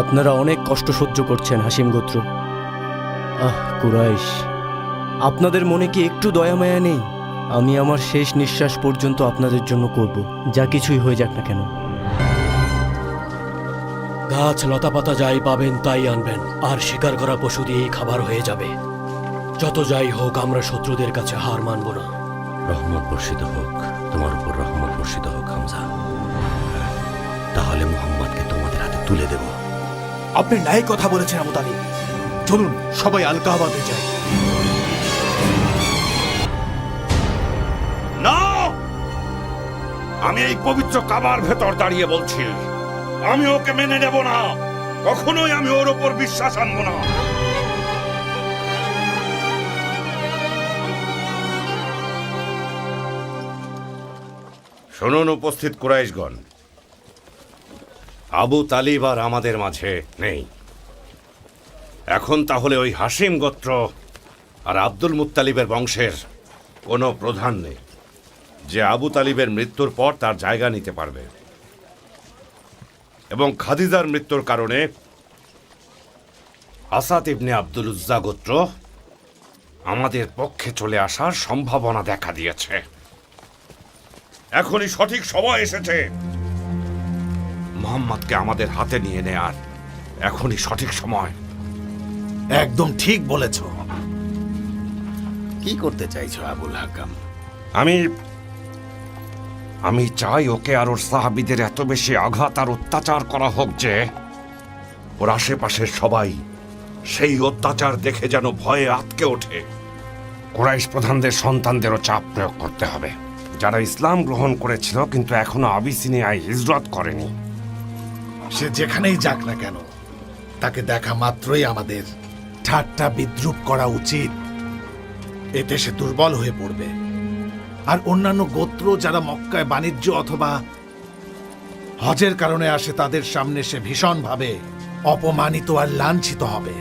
আপনারা অনেক কষ্ট সহ্য করছেন হাসিম গোত্র। কুরাইশ, আপনাদের মনে কি একটু দয়া মায়া নেই? আমি আমার শেষ নিঃশ্বাস পর্যন্ত আপনাদের জন্য করব, যা কিছুই হয়ে যাক না কেন। গাছ লতাপাতা যাই পাবেন তাই আনবেন, আর শিকার করা পশু দিয়েই খাবার হয়ে যাবে। যত যাই হোক, আমরা শত্রুদের কাছে হার মানব না। রহমত বর্ষিত হোক, তোমার উপর রহমত বর্ষিত হোক হামজা। তাহলে মুহাম্মদকে তোমাদের হাতে তুলে দেব। আপনি ন্যায় কথা বলেছেন আবু তালিব। চলুন সবাই আল কাবাতে যাই। না, আমি এই পবিত্র কাবার ভেতর দাঁড়িয়ে বলছি, আমি ওকে মেনে নেব না। কখনোই আমি ওর ওপর বিশ্বাস আনবো না। শুনুন উপস্থিত কুরাইশগণ, আবু তালিব আর আমাদের মাঝে নেই। এখন তাহলে ওই হাসিম গোত্র আর আব্দুল মুত্তালিবের বংশের কোনো প্রধান নেই যে আবু তালিবের মৃত্যুর পর তার জায়গা নিতে পারবে। এবং খাদিজার মৃত্যুর কারণে আসাদ ইবনে আব্দুল উজ্জা গোত্র আমাদের পক্ষে চলে আসার সম্ভাবনা দেখা দিয়েছে। এখনই সঠিক সময় এসেছে মুহাম্মদকে আমাদের হাতে নিয়ে নেয়ার। এখনই সঠিক সময়। একদম ঠিক বলেছ। কি করতে চাইছো আবুল হাকাম? আমি চাই ওকে আর ওর সাহাবীদের এত বেশি আঘাত আর অত্যাচার করা হোক যে ওর আশেপাশের সবাই সেই অত্যাচার দেখে যেন ভয়ে আঁতকে ওঠে। কুরাইশ প্রধানদের সন্তানদেরও চাপ প্রয়োগ করতে হবে, যারা ইসলাম গ্রহণ করেছিল কিন্তু এখনো আবিসিনিয়ায় হিজরত করেনি। সে যেখানেই যাক না কেন, তাকে দেখা মাত্রই আমাদের ঠাট্টা বিদ্রুপ করা উচিত। এতে সে দুর্বল হয়ে পড়বে, আর অন্যান্য গোত্র যারা মক্কায় বাণিজ্য অথবা হজের কারণে আসে তাদের সামনে সে ভীষণভাবে অপমানিত আর লাঞ্ছিত হবে।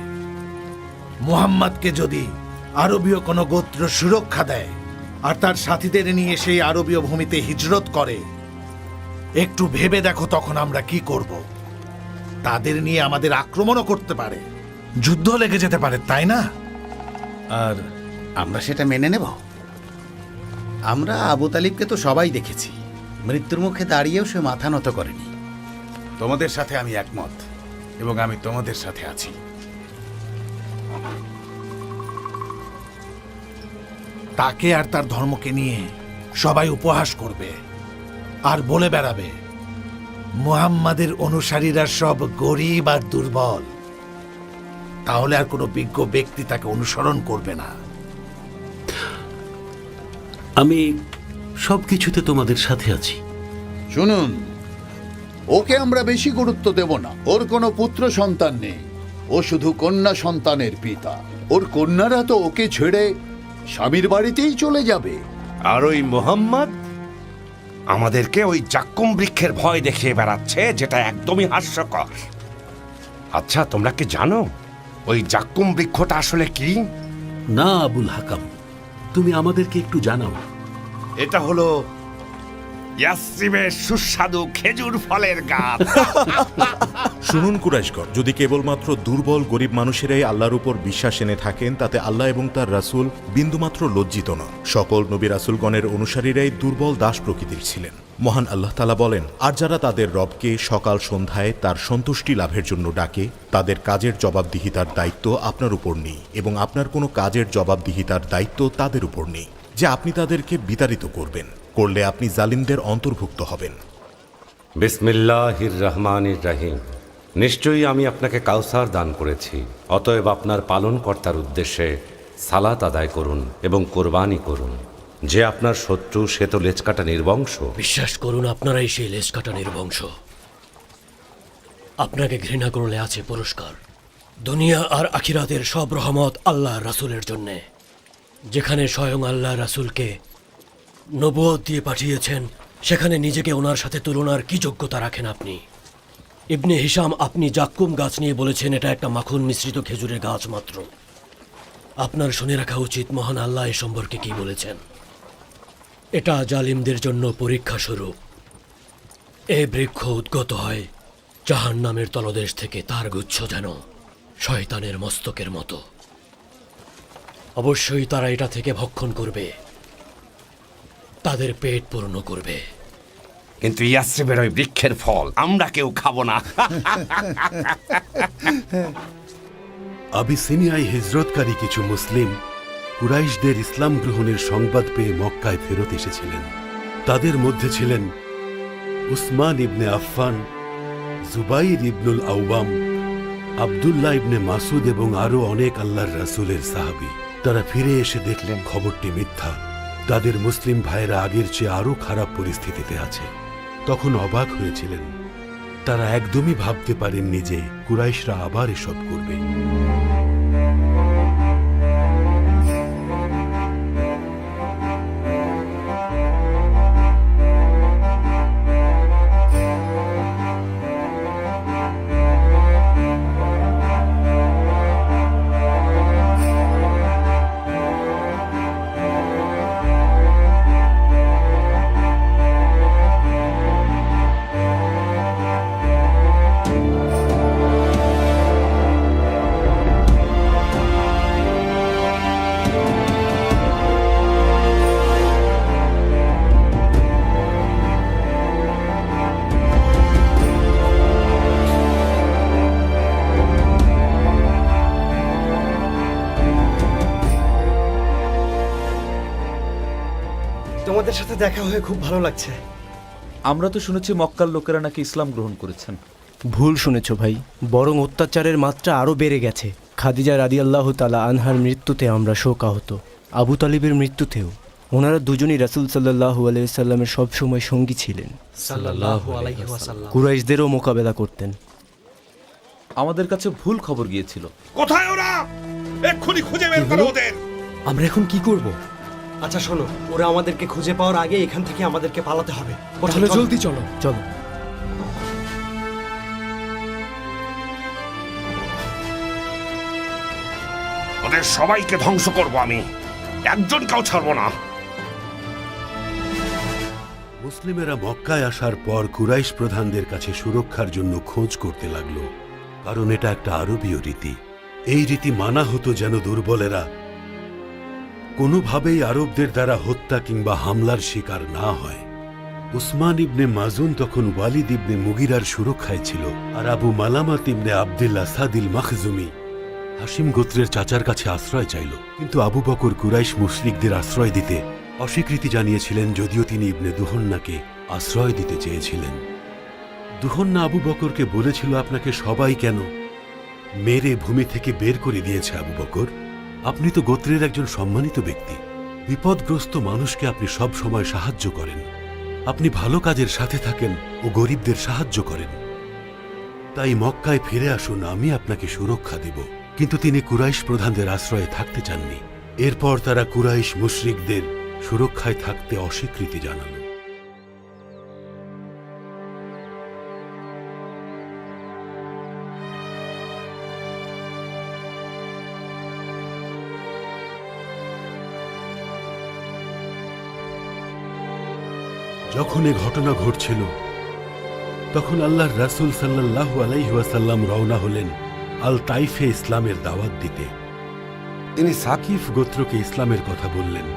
মুহাম্মদকে যদি আরবীয় কোনো গোত্র সুরক্ষা দেয় আর তার সাথীদের নিয়ে সেই আরবীয় ভূমিতে হিজরত করে, একটু ভেবে দেখো তখন আমরা কি করব। তাদের নিয়ে আমাদের আক্রমণও করতে পারে, যুদ্ধ লেগে যেতে পারে, তাই না? আর আমরা সেটা মেনে নেব? আমরা আবু তালিবকে তো সবাই দেখেছি, মৃত্যুর মুখে দাঁড়িয়েও সে মাথা নত করেনি। তোমাদের সাথে আমি একমত, এবং আমি তোমাদের সাথে আছি। তাকে আর তার ধর্মকে নিয়ে সবাই উপহাস করবে আর বলে বেড়াবে মুহাম্মাদের অনুসারীরা সব গরীব আর দুর্বল। তাহলে আর কোনো বিজ্ঞ ব্যক্তি তাকে অনুসরণ করবে না। আমি সবকিছুতে তোমাদের সাথে আছি। শুনুন, ওকে আমরা বেশি গুরুত্ব দেব না। ওর কোনো পুত্র সন্তান নেই, ও শুধু কন্যা সন্তানের পিতা। ওর কন্যারা তো ওকে ছেড়ে স্বামীর বাড়িতেই চলে যাবে। আর ওই মুহাম্মদ আমাদেরকে ওই জাক্কুম বৃক্ষের ভয় দেখিয়ে বেড়াচ্ছে, যেটা একদমই হাস্যকর। আচ্ছা, তোমরা কি জানো ওই জাক্কুম বৃক্ষটা আসলে কি? না আবুল হাকাম, তুমি আমাদেরকে একটু জানাও। এটা হলো ইয়াসরিবের সুস্বাদু খেজুর ফলের গাছ। শুনুন কুরাইশগণ, যদি কেবলমাত্র দুর্বল গরিব মানুষেরাই আল্লাহর উপর বিশ্বাস এনে থাকেন, তাতে আল্লাহ এবং তার রাসূল বিন্দুমাত্র লজ্জিত নন। সকল নবী রাসূলগণের অনুসারীরাই দুর্বল দাস প্রকৃতির ছিলেন। মহান আল্লাহ তাআলা বলেন, আর যারা তাদের রবকে সকাল সন্ধ্যায় তার সন্তুষ্টি লাভের জন্য ডাকে, তাদের কাজের জবাবদিহিতার দায়িত্ব আপনার উপর নেই, এবং আপনার কোনো কাজের জবাবদিহিতার দায়িত্ব তাদের উপর নেই যে আপনি তাদেরকে বিতাড়িত করবেন। করলে আপনি জালিমদের অন্তর্ভুক্ত হবেন। বিসমিল্লাহির রহমানির রহিম। নিশ্চয়ই আমি আপনাকে কাউসার দান করেছি, অতএব আপনার পালনকর্তার উদ্দেশ্যে সালাত আদায় করুন এবং কোরবানি করুন। যে আপনার শত্রু সে তো লেজকাটা নির্বংশ। বিশ্বাস করুন, আপনারাই সেই লেজ কাটা নির্বংশ। আপনাকে ঘৃণা করলে আছে পুরস্কার। দুনিয়া আর আখিরাতের সব রহমত আল্লাহ রাসূলের জন্যে। যেখানে স্বয়ং আল্লাহ রাসূলকে নবুয়ত দিয়ে পাঠিয়েছেন, সেখানে নিজেকে ওনার সাথে তুলনার কি যোগ্যতা রাখেন আপনি? ইবনে হিশাম, আপনি জাক্কুম গাছ নিয়ে বলেছেন এটা একটা মাখন মিশ্রিত খেজুরের গাছ মাত্র। আপনার শুনে রাখা উচিত মহান আল্লাহ এ সম্পর্কে কি বলেছেন। এটা জালিমদের জন্য পরীক্ষা স্বরূপ। এ বৃক্ষ উদ্গত হয় জাহান্নামের তলদেশ থেকে তার গুচ্ছ যেন শয়তানের মস্তকের মতো। অবশ্যই তারা এটা থেকে ভক্ষণ করবে, তাদের পেট পূর্ণ করবে। কিন্তু ইয়াসরিবের ওই বৃক্ষের ফল আমরা কেউ খাবো না। আবিসিনিয়ায় হিজরতকারী কিছু মুসলিম কুরাইশদের ইসলাম গ্রহণের সংবাদ পেয়ে মক্কায় ফেরত এসেছিলেন। তাদের মধ্যে ছিলেন উসমান ইবনে আফফান, জুবাইর ইবনুল আওয়াম, আব্দুল্লাহ ইবনে মাসুদ এবং আরও অনেক আল্লাহর রাসূলের সাহাবী। তারা ফিরে এসে দেখলেন খবরটি মিথ্যা। তাদের মুসলিম ভাইয়েরা আগের চেয়ে আরও খারাপ পরিস্থিতিতে আছে। তখন অবাক হয়েছিলেন। তারা একদমই ভাবতে পারেননি যে কুরাইশরা আবার এসব করবে। তোমাদের সাথে দেখা হয়ে খুব ভালো লাগছে। আমরা তো শুনেছি মক্কার লোকেরা নাকি ইসলাম গ্রহণ করেছেন। ভুল শুনেছ ভাই, বরং অত্যাচারের মাত্রা আরও বেড়ে গেছে। খাদিজা রাদিয়াল্লাহু তাআলা আনহার মৃত্যুতে আমরা শোকাহত, আবু তালিবের মৃত্যুতেও। ওনারা দুজনই রাসূল সাল্লাল্লাহু আলাইহি সাল্লামের সবসময় সঙ্গী ছিলেন, সাল্লাল্লাহু আলাইহি ওয়াসাল্লাম। কুরাইশদেরও মোকাবেলা করতেন। আমাদের কাছে ভুল খবর গিয়েছিল। কোথায় ওরা? এক্ষুনি খুঁজে বের করো ওদের। আমরা এখন কি করব? আচ্ছা শোনো, ওরা আমাদেরকে খুঁজে পাওয়ার আগে এখান থেকে আমাদেরকে পালাতে হবে। তাহলে জলদি চলো। চলো। ওদের সবাইকে ধ্বংস করব আমি, একজনকেও ছাড়বো না। মুসলিমেরা মক্কায় আসার পর কুরাইশ প্রধানদের কাছে সুরক্ষার জন্য খোঁজ করতে লাগল, কারণ এটা একটা আরবীয় রীতি। এই রীতি মানা হতো যেন দুর্বলেরা কোনোভাবেই আরবদের দ্বারা হত্যা কিংবা হামলার শিকার না হয়। উসমান ইবনে মাজুন তখন ওয়ালিদ ইবনে মুগিরার সুরক্ষায় ছিল, আর আবু মালামাত ইবনে আবদুল্লাহ সাদিল মাখজুমি হাশিম গোত্রের চাচার কাছে আশ্রয় চাইল। কিন্তু আবু বকর কুরাইশ মুশরিকদের আশ্রয় দিতে অস্বীকৃতি জানিয়েছিলেন, যদিও তিনি ইবনে দুহন্নাকে আশ্রয় দিতে চেয়েছিলেন। দুহন্না আবু বকরকে বলেছিল, আপনাকে সবাই কেন মেরে ভূমি থেকে বের করে দিয়েছে আবু বকর? আপনি তো গোত্রের একজন সম্মানিত ব্যক্তি। বিপদগ্রস্ত মানুষকে আপনি সব সময় সাহায্য করেন, আপনি ভালো কাজের সাথে থাকেন ও গরিবদের সাহায্য করেন। তাই মক্কায় ফিরে আসুন, আমি আপনাকে সুরক্ষা দেব। কিন্তু তিনি কুরাইশ প্রধানদের আশ্রয়ে থাকতে চাননি। এরপর তারা কুরাইশ মুশরিকদের সুরক্ষায় থাকতে অস্বীকৃতি জানাল। যখন এ ঘটনা ঘটছিল, তখন আল্লাহর রাসূল সাল্লাল্লাহু আলাইহি ওয়াসাল্লাম রওনা হলেন আল তাইফে ইসলামের দাওয়াত দিতে। তিনি সাকিফ গোত্রকে ইসলামের কথা বললেন।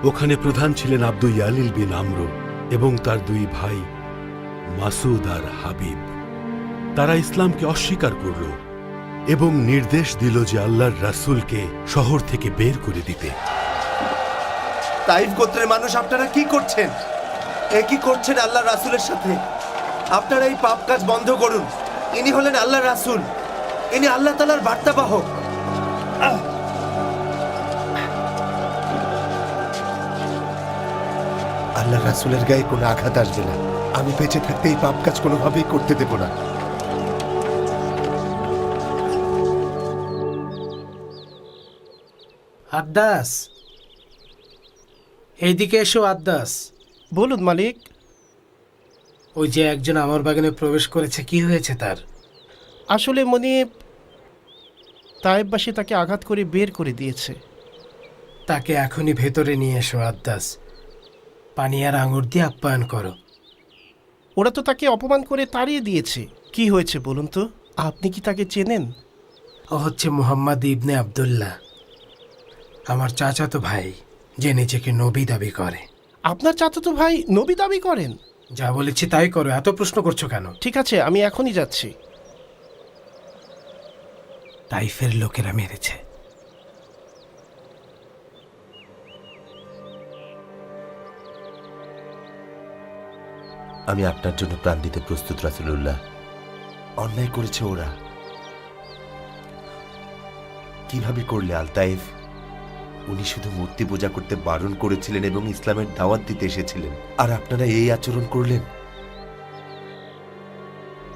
ওখানে প্রধান ছিলেন আব্দু ইয়ালিল বিন আমর এবং তার দুই ভাই মাসুদ আর হাবিব। তারা ইসলামকে অস্বীকার করল এবং নির্দেশ দিল যে আল্লাহর রাসূলকে শহর থেকে বের করে দিতে। তাইফ গোত্রের মানুষ, আপনারা কি করছেন? কি করছেন আল্লাহ রাসূলের সাথে? আপনারা এই পাপ কাজ বন্ধ করুন। ইনি হলেন আল্লাহ রাসূল, ইনি আল্লাহ তাআলার বার্তাবাহক। আল্লাহ রাসূলের গায়ে কোনো আঘাত আসবে না। আমি বেঁচে থাকতে এই পাপ কাজ কোনোভাবেই করতে দেব না। আদ্দাস, এইদিকে এসো। আদ্দাস, বলুন মালিক। ওই যে একজন আমার বাগানে প্রবেশ করেছে, কি হয়েছে তার? আসলে মনিব, তায়েববাসী তাকে আঘাত করে বের করে দিয়েছে। তাকে এখনই ভেতরে নিয়ে এসো। আদ্দাস, পানি আর আঙুর দিয়ে আপ্যায়ন করো। ওরা তো তাকে অপমান করে তাড়িয়ে দিয়েছে, কি হয়েছে বলুন তো? আপনি কি তাকে চেনেন? ও হচ্ছে মুহাম্মদ ইবনে আব্দুল্লাহ, আমার চাচাতো ভাই, যে নিজেকে নবী দাবি করে। আপনার চাচাতো ভাই নবী দাবি করেন? যা বলেছি তাই করো, এত প্রশ্ন করছো কেন? ঠিক আছে, আমি এখনই যাচ্ছি। তাইফের লোকেরা মেরেছে। আমি আপনার জন্য প্রাণ দিতে প্রস্তুত রাসূলুল্লাহ। অন্যায় করেছে ওরা। কিভাবে করলে আলতাইফ? উনি শুধু মূর্তি পূজা করতে বারণ করেছিলেন এবং ইসলামের দাওয়াত দিতে এসেছিলেন, আর আপনারা এই আচরণ করলেন।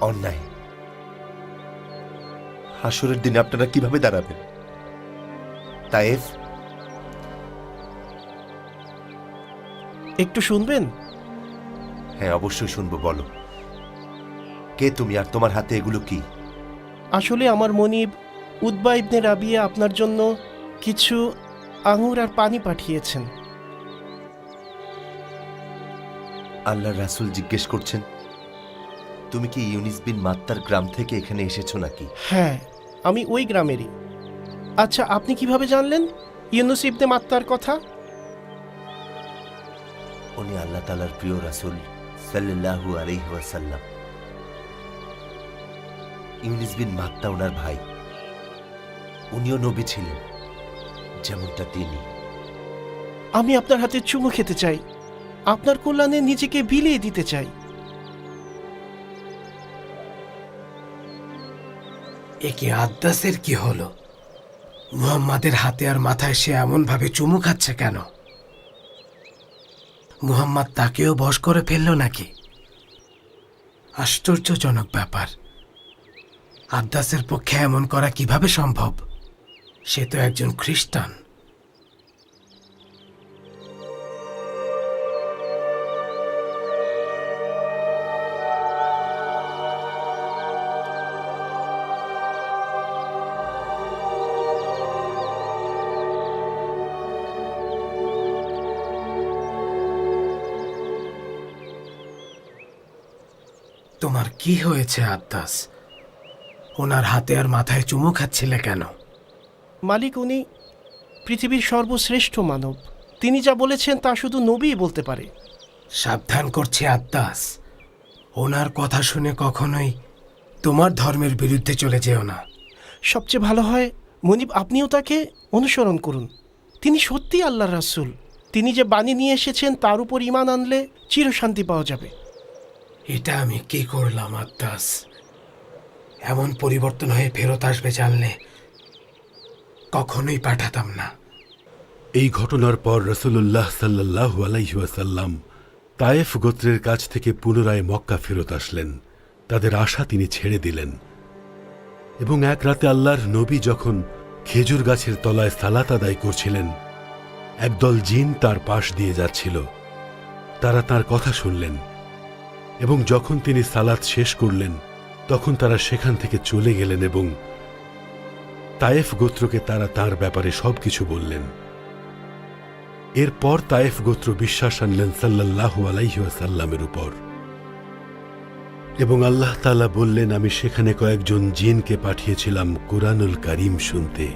অন্যায়। হাসরের দিনে আপনারা কিভাবে দাঁড়াবেন? তাইফ, একটু শুনবেন? হ্যাঁ অবশ্যই শুনবো, বলো। কে তুমি, আর তোমার হাতে এগুলো কি? আসলে আমার মনিব উতবা ইবনে রাবিয়া আপনার জন্য কিছু আঙুর আর পানি পাঠিয়েছেন। আল্লাহর রাসূল জিজ্ঞেস করছেন, তুমি কি ইউনিস বিন মাত্তার গ্রাম থেকে এখানে এসেছো নাকি? হ্যাঁ, আমি ওই গ্রামেরই। আচ্ছা, আপনি কিভাবে জানলেন ইউনুস ইবনে মাত্তার কথা? উনি আল্লাহ তাআলার প্রিয় রাসূল সাল্লাল্লাহু আলাইহি ওয়াসাল্লাম। ইউনিস বিন মাত্তা ওনার ভাই। উনিও নবী ছিলেন যেমনটা তিনি। আমি আপনার হাতে চুমু খেতে চাই, আপনার কল্যাণে নিজেকে বিলিয়ে দিতে চাই। একে আদ্দাসের কি হলো? মুহাম্মাদের হাতে আর মাথায় সে এমন ভাবে চুমু খাচ্ছে কেন? মুহাম্মদ তাকেও বশ করে ফেললো নাকি? আশ্চর্যজনক ব্যাপার। আদ্দাসের পক্ষে এমন করা কিভাবে সম্ভব? সে তো একজন খ্রিস্টান। তোমার কি হয়েছে আদ্দাস? ওনার হাতে আর মাথায় চুমু খাচ্ছিলে কেন? মালিক, উনি পৃথিবীর সর্বশ্রেষ্ঠ মানব। তিনি যা বলেছেন তা শুধু নবীই বলতে পারে। সাবধান করছি আদ্দাস, ওনার কথা শুনে কখনোই তোমার ধর্মের বিরুদ্ধে চলে যেও না। সবচেয়ে ভালো হয় মনিব আপনিও তাকে অনুসরণ করুন। তিনি সত্যিই আল্লাহর রাসূল। তিনি যে বাণী নিয়ে এসেছেন তার উপর ঈমান আনলে চিরশান্তি পাওয়া যাবে। এটা আমি কি করলাম আদ্দাস? এমন পরিবর্তন হয়ে ফেরত আসবে জানলে কখনোই পাঠাতাম না। এই ঘটনার পর রাসূলুল্লাহ সাল্লাল্লাহু আলাইহি ওয়াসাল্লাম তায়েফ গোত্রের কাছ থেকে পুনরায় মক্কা ফেরত আসলেন। তাদের আশা তিনি ছেড়ে দিলেন এবং এক রাতে আল্লাহর নবী যখন খেজুর গাছের তলায় সালাত আদায় করছিলেন, একদল জিন তার পাশ দিয়ে যাচ্ছিল। তারা তার কথা শুনলেন এবং যখন তিনি সালাত শেষ করলেন তখন তারা সেখান থেকে চলে গেলেন এবং তায়েফ গোত্রকে তারা তার ব্যাপারে সবকিছু বললেন। এরপর তায়েফ গোত্র বিশ্বাস আনলেন সাল্লাল্লাহু আলাইহি ওয়াসাল্লামের উপর এবং আল্লাহ তাআলা বললেন, আমি সেখানে কয়েকজন জিনকে পাঠিয়েছিলাম কুরআনুল কারীম শুনতে।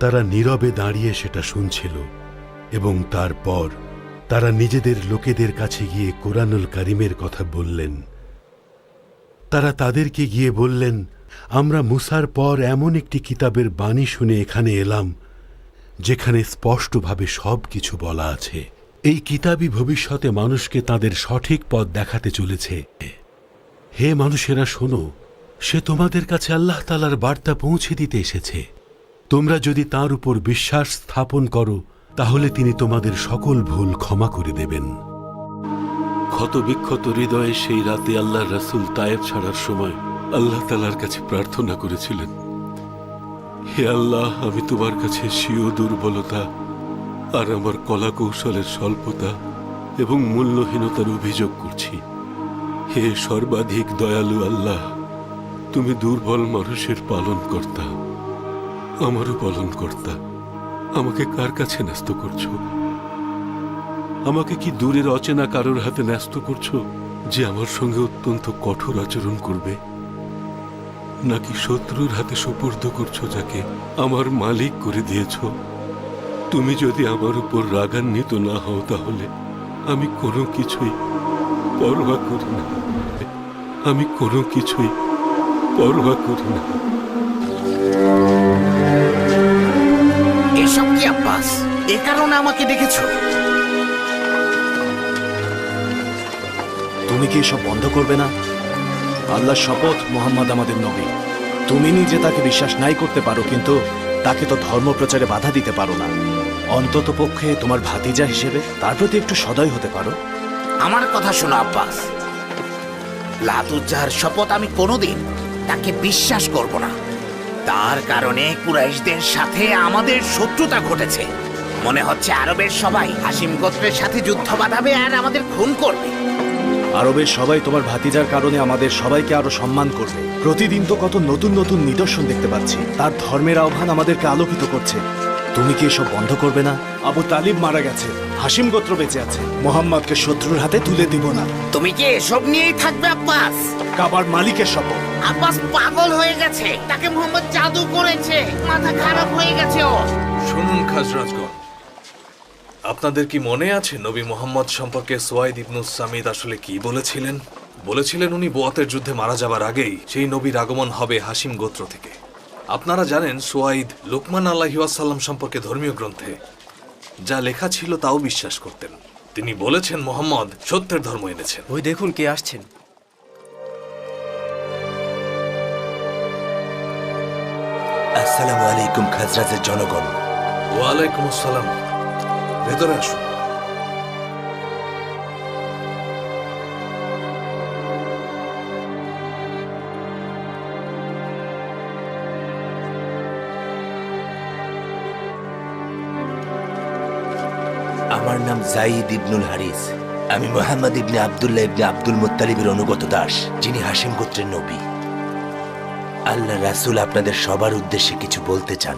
তারা নীরবে দাঁড়িয়ে সেটা শুনছিল এবং তারপর তারা নিজেদের লোকেদের কাছে গিয়ে কুরআনুল কারীমের কথা বললেন। তারা তাদেরকে গিয়ে বললেন, আমরা মুসার পর এমন একটি কিতাবের বাণী শুনে এখানে এলাম যেখানে স্পষ্টভাবে সব কিছু বলা আছে। এই কিতাবই ভবিষ্যতে মানুষকে তাদের সঠিক পথ দেখাতে চলেছে। হে মানুষেরা, শোনো, সে তোমাদের কাছে আল্লাহ তাআলার বার্তা পৌঁছে দিতে এসেছে। তোমরা যদি তার উপর বিশ্বাস স্থাপন করো তাহলে তিনি তোমাদের সকল ভুল ক্ষমা করে দেবেন। ক্ষতবিক্ষত হৃদয়ে সেই রাতে আল্লাহর রাসূল তায়েফ ছাড়ার সময় আল্লাহ তাআলার কাছে প্রার্থনা করেছিলেন, হে আল্লাহ, আমি তোমার কাছে স্বীয় দুর্বলতা আর আমার কলা কৌশলের স্বল্পতা এবং মূল্যহীনতার অভিযোগ করছি। হে সর্বাধিক দয়ালু আল্লাহ, তুমি দুর্বল মানুষের পালনকর্তা, আমারও পালনকর্তা। আমাকে কার কাছে ন্যস্ত করছো? আমাকে কি দূরের অচেনা কারোর হাতে ন্যস্ত করছো? যে আমার সঙ্গে অত্যন্ত কঠোর আচরণ করবে, নাকি শত্রুর হাতে সোপর্দ করছো যাকে আমার মালিক করে দিয়েছ? তুমি যদি আমার উপর রাগান্বিত না হও তাহলে আমি কোনো কিছুই পরোয়া করি না। আমি কোনো কিছুই পরোয়া করি না। এসব কি আব্বাস? এ কারণে আমাকে ডেকেছো? তুমি কি এসব বন্ধ করবে না? আল্লাহর শপথ, মোহাম্মদ আমাদের নবী। তুমি নিজে তাকে বিশ্বাস নাই করতে পারো, কিন্তু তাকে তো ধর্ম প্রচারে বাধা দিতে পারো না। অন্তত পক্ষে তোমার ভাতিজা হিসেবে তার প্রতি একটু সদয় হতে পারো। আমার কথা শোনো আব্বাস, লাতুজ্জাহার শপথ আমি কোনোদিন তাকে বিশ্বাস করব না। তার কারণে কুরাইশদের সাথে আমাদের শত্রুতা ঘটেছে। মনে হচ্ছে আরবের সবাই হাসিম গোত্রের সাথে যুদ্ধ বাঁধাবে আর আমাদের খুন করবে। আরবের সবাই তোমার ভাতিজার কারণে আমাদের সবাইকে আরো সম্মান করবে। প্রতিদিন তো কত নতুন নতুন নিদর্শন দেখতে পাচ্ছি। তার ধর্মের আহ্বান আমাদেরকে আলোকিত করছে। তুমি কি এসব বন্ধ করবে না? আবু তালিব মারা গেছে, হাসিম গোত্র বেঁচে আছে। মোহাম্মদকে শত্রুর হাতে তুলে দিব না। তুমি কি এসব নিয়েই থাকবে আব্বাস? কাবার মালিকের শপথ। আব্বাস পাগল হয়ে গেছে, তাকে মোহাম্মদ জাদু করেছে, মাথা খারাপ হয়ে গেছে ওর। শুনুন খাজরাজগণ, আপনাদের কি মনে আছে নবী মোহাম্মদ সম্পর্কে সুয়াইদ ইবনুস সামিদ আসলে কি বলেছিলেন? বলেছিলেন উনি বোয়াতের যুদ্ধে মারা যাবার আগেই সেই নবীর আগমন হবে হাসিম গোত্র থেকে। আপনারা জানেন সুয়াইদ লুকমান আলাইহি ওয়াসাল্লাম সম্পর্কে ধর্মীয় গ্রন্থে যা লেখা ছিল তাও বিশ্বাস করতেন। তিনি বলেছেন মোহাম্মদ সত্যের ধর্ম এনেছেন। ওই দেখুন কে আসছেন। আসসালামু আলাইকুম খাজরাজের জনগণ। ওয়ালাইকুম আসসালাম, ভেতরে আসুন। আমার নাম জাইদ ইবনুল হারিস। আমি মোহাম্মদ ইবনে আব্দুল্লাহ ইবনে আব্দুল মুত্তালিবের অনুগত দাস, যিনি হাসিম গোত্রের নবী। আল্লাহ রাসূল আপনাদের সবার উদ্দেশ্যে কিছু বলতে চান।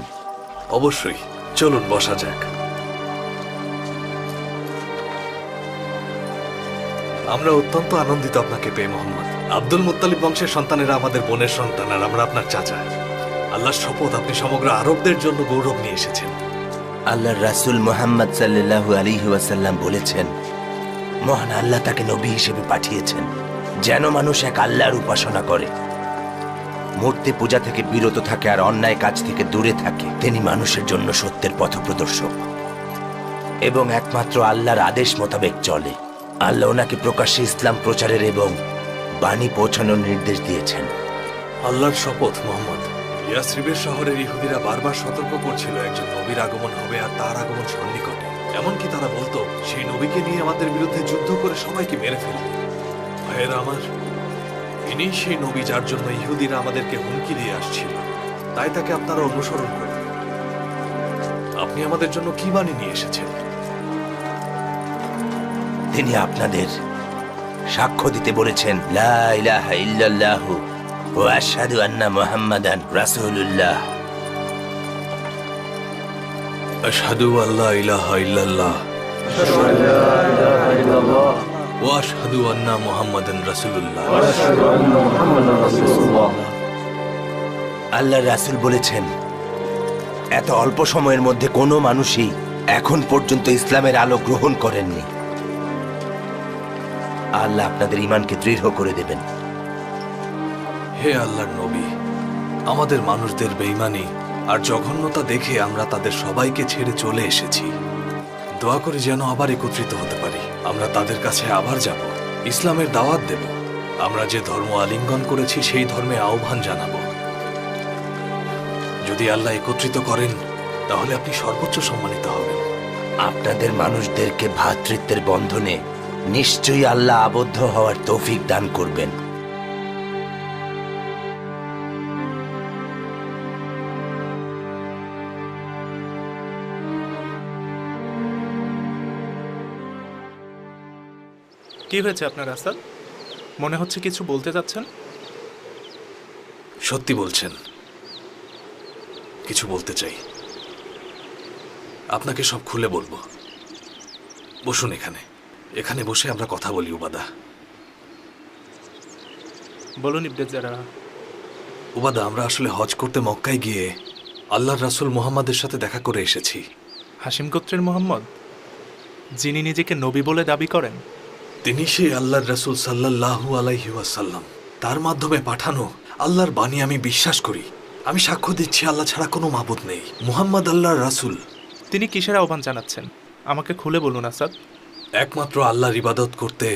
অবশ্যই, চলুন বসা যাক। আমরা অত্যন্ত আনন্দিত আপনাকে পেয়ে মোহাম্মদ। আব্দুল মুত্তালিব বংশের সন্তানেরা আমাদের বোনের সন্তান, আর আমরা আপনার চাচা। আল্লাহর শপথ, আপনি সমগ্র আরবদের জন্য গৌরব নিয়ে এসেছেন। আল্লাহর রাসূল মুহাম্মদ সাল্লাল্লাহু আলাইহি ওয়াসাল্লাম বলেছেন, মহান আল্লাহ তাকে নবী হিসেবে পাঠিয়েছেন যেন মানুষ এক আল্লাহর উপাসনা করে, মূর্তি পূজা থেকে বিরত থাকে আর অন্যায় কাজ থেকে দূরে থাকে। তিনি মানুষের জন্য সত্যের পথপ্রদর্শক এবং একমাত্র আল্লাহর আদেশ মোতাবেক চলে। আল্লাহ ওনাকে প্রকাশ্যে ইসলাম প্রচারের এবং বাণী পৌঁছানোর নির্দেশ দিয়েছেন। আল্লাহর শপথ মোহাম্মদ, ইয়াসরিবের শহরের ইহুদিরা বারবার সতর্ক করছিল একজন নবীর আগমন হবে আর তার আগমন সন্নিকটে। এমনকি তারা বলতো সেই নবীকে নিয়ে আমাদের বিরুদ্ধে যুদ্ধ করে সবাইকে মেরে ফেলবে। ভাইয়েরা আমার, ইনিই সেই নবী যার জন্য ইহুদিরা আমাদেরকে হুমকি দিয়ে আসছিল। তাই তাকে আপনারা অনুসরণ করুন। আপনি আমাদের জন্য কি বাণী নিয়ে এসেছেন? তিনি আপনাদের সাক্ষ্য দিতে বলেছেন, লা ইলাহা ইল্লাল্লাহু ওয়া আশহাদু আন্না মুহাম্মাদান রাসূলুল্লাহ। আশহাদু আল্লা ইলাহা ইল্লাল্লাহ ওয়া আশহাদু আন্না মুহাম্মাদান রাসূলুল্লাহ। আল্লাহর রাসূল বলেছেন, এত অল্প সময়ের মধ্যে কোনো মানুষই এখন পর্যন্ত ইসলামের আলো গ্রহণ করেননি। আল্লাহ আপনাদের ঈমানকে দৃঢ় করে দেবেন। হে আল্লাহর নবী, আমাদের মানুষদের বেঈমানি আর জঘন্যতা দেখে আমরা তাদের সবাইকে ছেড়ে চলে এসেছি। দোয়া করি যেন আবার একত্রিত হতে পারি। আমরা তাদের কাছে আবার যাব, ইসলামের দাওয়াত দেব। আমরা যে ধর্ম আলিঙ্গন করেছি সেই ধর্মে আহ্বান জানাব। যদি আল্লাহ একত্রিত করেন তাহলে আপনি সর্বোচ্চ সম্মানিত হবেন। আপনাদের মানুষদেরকে ভ্রাতৃত্বের বন্ধনে নিশ্চয়ই আল্লাহ আবদ্ধ হওয়ার তৌফিক দান করবেন। কি হয়েছে আপনার আসাদ? মনে হচ্ছে কিছু বলতে যাচ্ছেন। সত্যি বলছেন? কিছু বলতে চাই, আপনাকে সব খুলে বলবো। বসুন এখানে, এখানে বসে আমরা কথা বলি। উবাদা, বলুন ইবনে জারাহ। উবাদা, আমরা আসলে হজ করতে মক্কায় গিয়ে আল্লাহর রাসূল মুহাম্মাদের সাথে দেখা করে এসেছি। হাশিম গোত্রের মোহাম্মদ, যিনি নিজেকে নবী বলে দাবি করেন? তিনি সেই আল্লাহর রাসূল সাল্লাল্লাহু আলাইহি ওয়াসাল্লাম, তার মাধ্যমে পাঠানো আল্লাহর বাণী আমি বিশ্বাস করি। আমি সাক্ষ্য দিচ্ছি আল্লাহ ছাড়া কোনো মাবুদ নেই, মুহাম্মদ আল্লাহর রাসূল। তিনি কিসের আহ্বান জানাচ্ছেন আমাকে খুলে বলুন আসাদ। একমাত্র আল্লাহর ইবাদত করতে,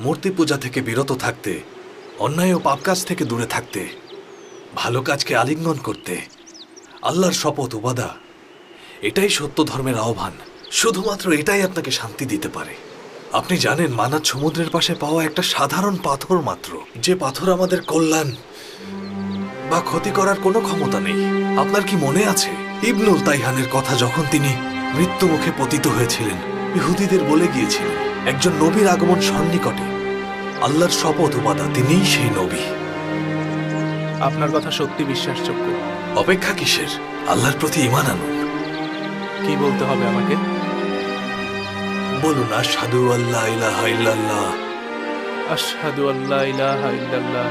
মূর্তি পূজা থেকে বিরত থাকতে, অন্যায় ও পাপ কাজ থেকে দূরে থাকতে, ভালো কাজকে আলিঙ্গন করতে। আল্লাহর শপথ উবাদা, এটাই সত্য ধর্মের আহ্বান। শুধুমাত্র এটাই আপনাকে শান্তি দিতে পারে। আপনি জানেন মানাত সমুদ্রের পাশে পাওয়া একটা সাধারণ পাথর মাত্র, যে পাথর আমাদের কল্যাণ বা ক্ষতি করার কোনো ক্ষমতা নেই। আপনার কি মনে আছে ইবনুল তাইহানের কথা, যখন তিনি মৃত্যু মুখে পতিত হয়েছিলেন, ইহুদিদের বলে গিয়েছিলেন একজন নবীর আগমন সন্নিকটে। আল্লাহর শপথ উবাদা, তিনিই সেই নবী। আপনার কথা সত্যি বিশ্বাসযোগ্য। অপেক্ষা কিসের? আল্লাহর প্রতি ঈমান আনুন। কি বলতে হবে আমাকে? বলুন আশহাদু আল্লা ইলাহা ইল্লাল্লাহ, আশহাদু আল্লা ইলাহা ইল্লাল্লাহ,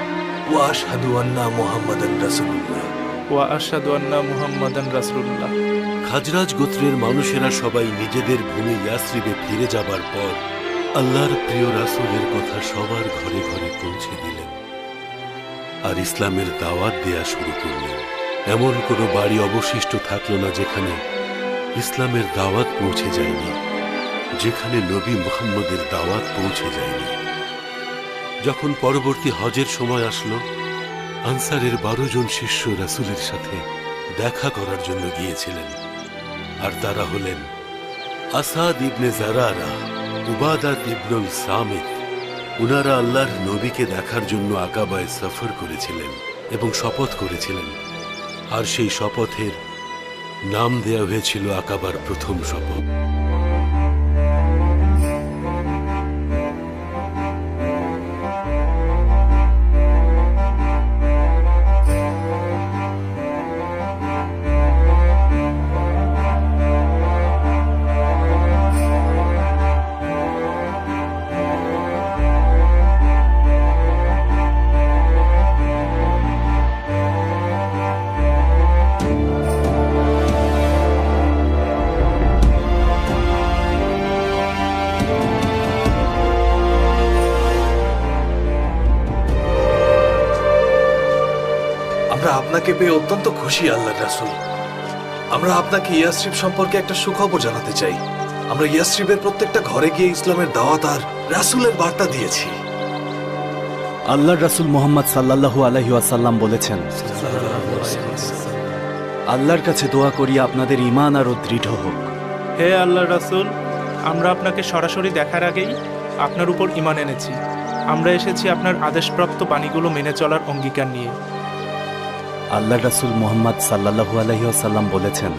ওয়া আশহাদু আন্না মুহাম্মাদান রাসূলুল্লাহ, ওয়া আশহাদু আন্না মুহাম্মাদান রাসূলুল্লাহ। খাজরাজ গোত্রের মানুষেরা সবাই নিজেদের ভূমি ইয়াসরিবে ফিরে যাবার পর আল্লাহর প্রিয় রাসূলের কথা সবার ঘরে ঘরে পৌঁছে দিলেন আর ইসলামের দাওয়াত দেয়া শুরু করলেন। এমন কোনো বাড়ি অবশিষ্ট থাকলো না যেখানে ইসলামের দাওয়াত পৌঁছে যায়নি, যেখানে নবী মুহাম্মদের দাওয়াত পৌঁছে যায়নি। যখন পরবর্তী হজের সময় আসলো, আনসারের 12 জন শিষ্য রাসূলের সাথে দেখা করার জন্য গিয়েছিলেন, আর তারা হলেন আসাদ ইবনে জারারা, উবাদা ইবনুল সামিত। উনারা আল্লাহর নবীকে দেখার জন্য আকাবায় সফর করেছিলেন এবং শপথ করেছিলেন, আর সেই শপথের নাম দেয়া হয়েছিল আকাবার প্রথম শপথ। আমরা আপনাকে পেয়ে অত্যন্ত খুশি আল্লাহর রাসূল। আমরা আপনাকে ইয়াসরিব সম্পর্কে একটা সুখবর জানাতে চাই। আমরা ইয়াসরিবের প্রত্যেকটা ঘরে গিয়ে ইসলামের দাওয়াত আর রাসূলের বার্তা দিয়েছি। আল্লাহর রাসূল মুহাম্মদ সাল্লাল্লাহু আলাইহি ওয়াসাল্লাম বলেছেন, আল্লাহর কাছে দোয়া করি আপনাদের ঈমান আরো দৃঢ় হোক। হে আল্লাহর রাসূল, আমরা আপনাকে সরাসরি দেখার আগেই আপনার উপর ঈমান এনেছি। আমরা এসেছি আপনার আদেশপ্রাপ্ত বাণীগুলো মেনে চলার অঙ্গীকার নিয়ে। আল্লাহর রাসূল মুহাম্মদ সাল্লাল্লাহু আলাইহি ওয়াসাল্লাম বলেছেন,